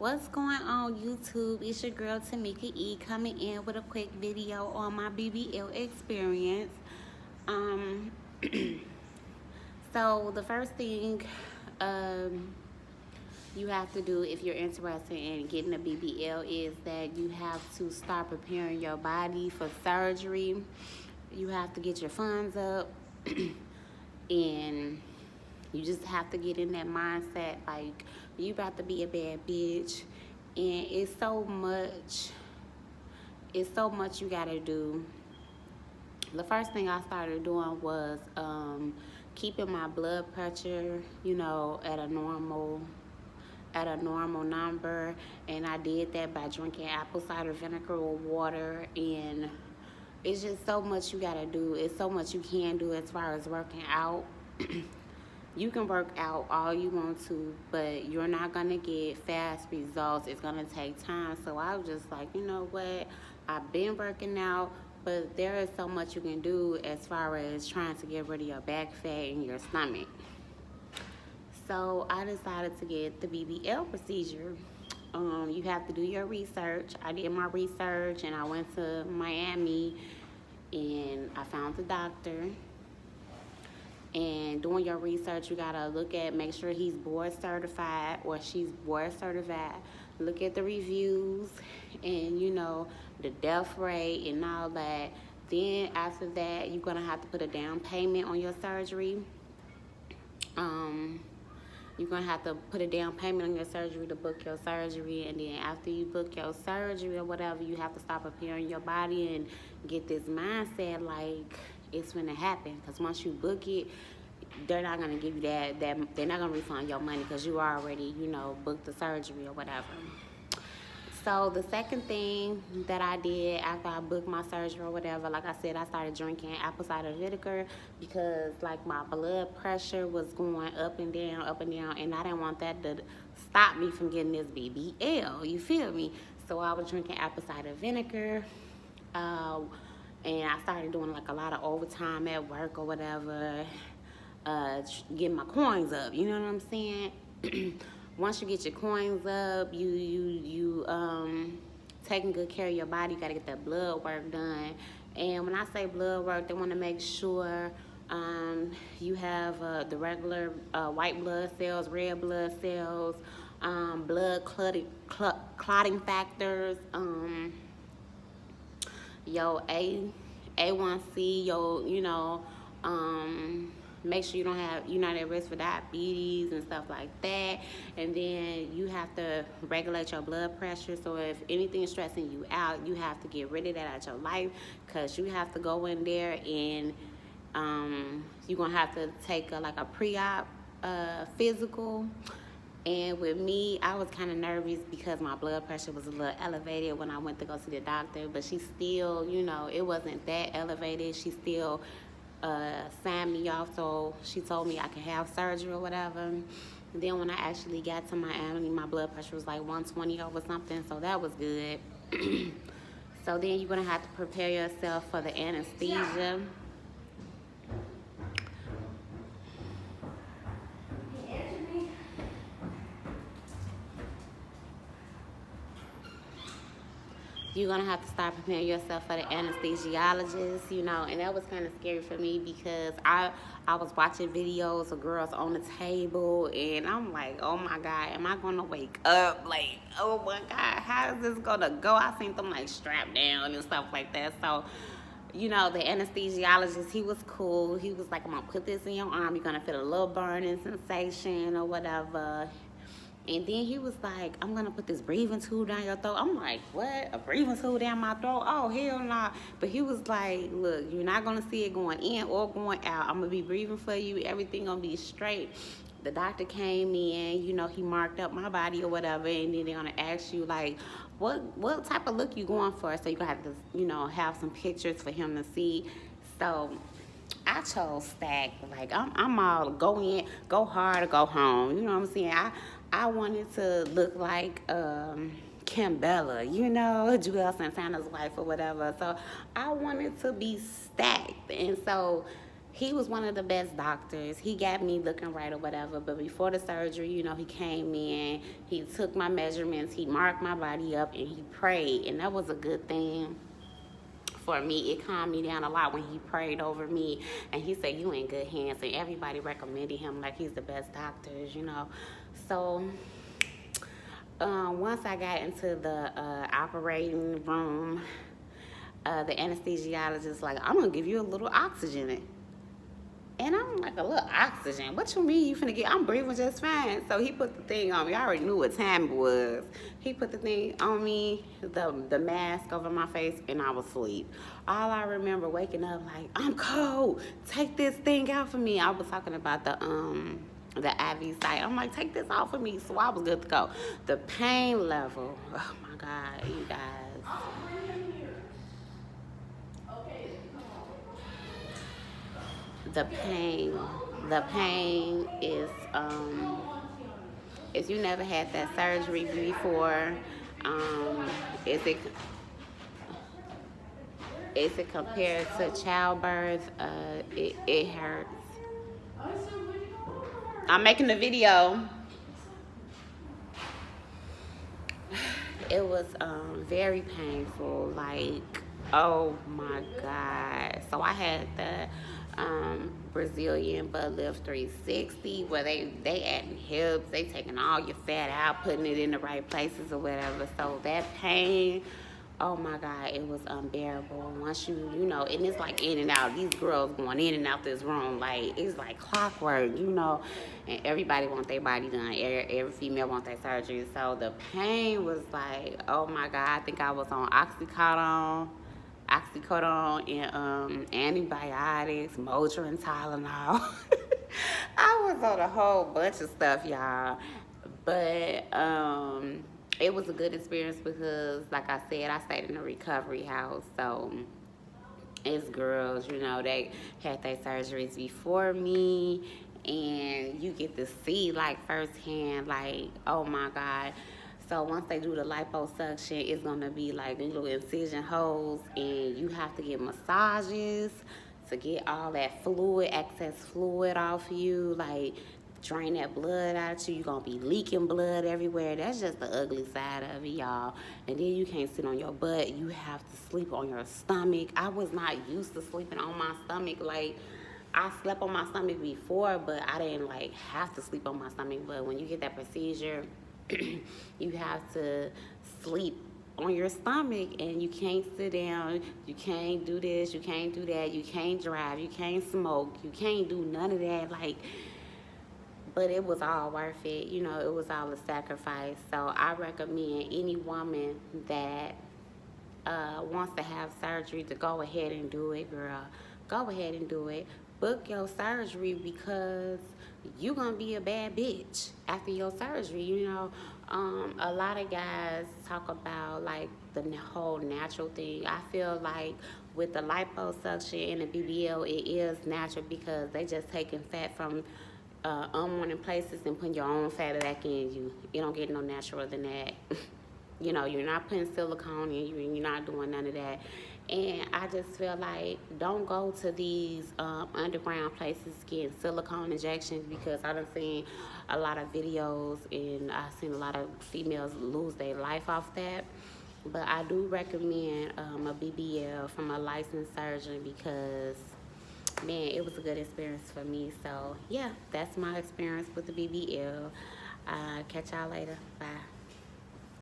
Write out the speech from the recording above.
What's going on, YouTube? It's your girl Tamika E coming in with a quick video on my BBL experience. Um, so the first thing you have to do if you're interested in getting a BBL is that you have to start preparing your body for surgery. You have to get your funds up and you just have to get in that mindset like you about to be a bad bitch, and it's so much you gotta do. The first thing I started doing was keeping my blood pressure, at a normal number, and I did that by drinking apple cider vinegar or water. And it's just so much you gotta do. It's so much you can do as far as working out. You can work out all you want to, but you're not gonna get fast results. It's gonna take time. So I was just like, you know what? I've been working out, but there is so much you can do as far as trying to get rid of your back fat and your stomach. So I decided to get the BBL procedure. You have to do your research. I did my research and I went to Miami and I found the doctor. And doing your research, you gotta make sure he's board certified or she's board certified. Look at the reviews and the death rate and all that. Then after that, you're gonna have to put a down payment on your surgery. You're gonna have to put a down payment on your surgery to book your surgery, and then after you book your surgery or whatever, you have to start preparing your body and get this mindset like it's gonna happen. Because once you book it, they're not gonna give you that they're not gonna refund your money because you already booked the surgery or whatever. So the second thing that I did after I booked my surgery or whatever, like I said, I started drinking apple cider vinegar because like my blood pressure was going up and down, and I didn't want that to stop me from getting this BBL, you feel me? So I was drinking apple cider vinegar, and I started doing like a lot of overtime at work or whatever, getting my coins up, you know what I'm saying? Once you get your coins up, you taking good care of your body. You gotta get that blood work done. And when I say blood work, they want to make sure you have the regular white blood cells, red blood cells, blood clotting factors, your A1C, make sure you're not at risk for diabetes and stuff like that. And then you have to regulate your blood pressure. So if anything is stressing you out, you have to get rid of that out of your life, because you have to go in there and you're going to have to take a pre-op physical. And with me, I was kind of nervous because my blood pressure was a little elevated when I went to go see the doctor. But she still, it wasn't that elevated. She still signed me off, so she told me I could have surgery or whatever. And then when I actually got to Miami, my blood pressure was like 120 over something, so that was good. So then you're gonna have to prepare yourself for the anesthesia. You're going to have to start preparing yourself for the anesthesiologist, and that was kind of scary for me because I was watching videos of girls on the table, and I'm like, oh my God, am I going to wake up? Like, oh my God, how is this going to go? I seen them like strapped down and stuff like that. So, the anesthesiologist, he was cool. He was like, I'm going to put this in your arm. You're going to feel a little burning sensation or whatever. And then he was like, I'm going to put this breathing tube down your throat. I'm like, what? A breathing tube down my throat? Oh, hell no. Nah. But he was like, look, you're not going to see it going in or going out. I'm going to be breathing for you. Everything going to be straight. The doctor came in, he marked up my body or whatever. And then they're going to ask you, like, what type of look you going for? So you're going to have to, have some pictures for him to see. So I chose stack. Like, I'm all go in, go hard, or go home. You know what I'm saying? I wanted to look like Kim Bella, Joel Santana's wife or whatever. So I wanted to be stacked. And so he was one of the best doctors. He got me looking right or whatever. But before the surgery, you know, he came in, he took my measurements, he marked my body up, and he prayed. And that was a good thing for me. It calmed me down a lot when he prayed over me. And he said, you in good hands. And everybody recommended him like he's the best doctors, you know. So once I got into the operating room, the anesthesiologist like, I'm going to give you a little oxygen. And I'm like, a little oxygen? What you mean you finna get? I'm breathing just fine. So he put the thing on me. I already knew what time it was. He put the thing on me, the mask over my face, and I was asleep. All I remember waking up like, I'm cold. Take this thing out for me. I was talking about the IV site. I'm like, take this off of me. So I was good to go. The pain level, oh my God, you guys. The pain is, if you never had that surgery before, is it compared to childbirth? It hurts. I'm making a video. It was very painful. Like, oh my God. So I had the Brazilian butt lift 360 where they adding hips, they taking all your fat out, putting it in the right places or whatever. So that pain, oh my God, it was unbearable. Once you know, and it's like in and out. These girls going in and out this room, like it's like clockwork, you know. And everybody want their body done. Every female want their surgery. So the pain was like, oh my God, I think I was on oxycodone and antibiotics, Motrin, Tylenol. I was on a whole bunch of stuff, y'all. But it was a good experience because, like I said, I stayed in a recovery house. So it's girls, you know, they had their surgeries before me. And you get to see, like, firsthand, like, oh, my God. So once they do the liposuction, it's going to be like little incision holes, and you have to get massages to get all that fluid, excess fluid off you, like drain that blood out of you. You're going to be leaking blood everywhere. That's just the ugly side of it, y'all. And then you can't sit on your butt. You have to sleep on your stomach. I was not used to sleeping on my stomach. Like, I slept on my stomach before, but I didn't, like, have to sleep on my stomach. But when you get that procedure, you have to sleep on your stomach, and you can't sit down, you can't do this, you can't do that, you can't drive, you can't smoke, you can't do none of that, like, but it was all worth it, you know, it was all a sacrifice. So I recommend any woman that wants to have surgery to go ahead and do it, girl. Go ahead and do it. Book your surgery, because you're going to be a bad bitch after your surgery, you know. A lot of guys talk about, like, the whole natural thing. I feel like with the liposuction and the BBL, it is natural because they just taking fat from unwanted places and putting your own fat back in you. You don't get no natural than that. You know, you're not putting silicone in you, and you're not doing none of that. And I just feel like, don't go to these underground places getting silicone injections, because I done seen a lot of videos, and I've seen a lot of females lose their life off that. But I do recommend a BBL from a licensed surgeon, because, man, it was a good experience for me. So, yeah, that's my experience with the BBL. Catch y'all later. Bye.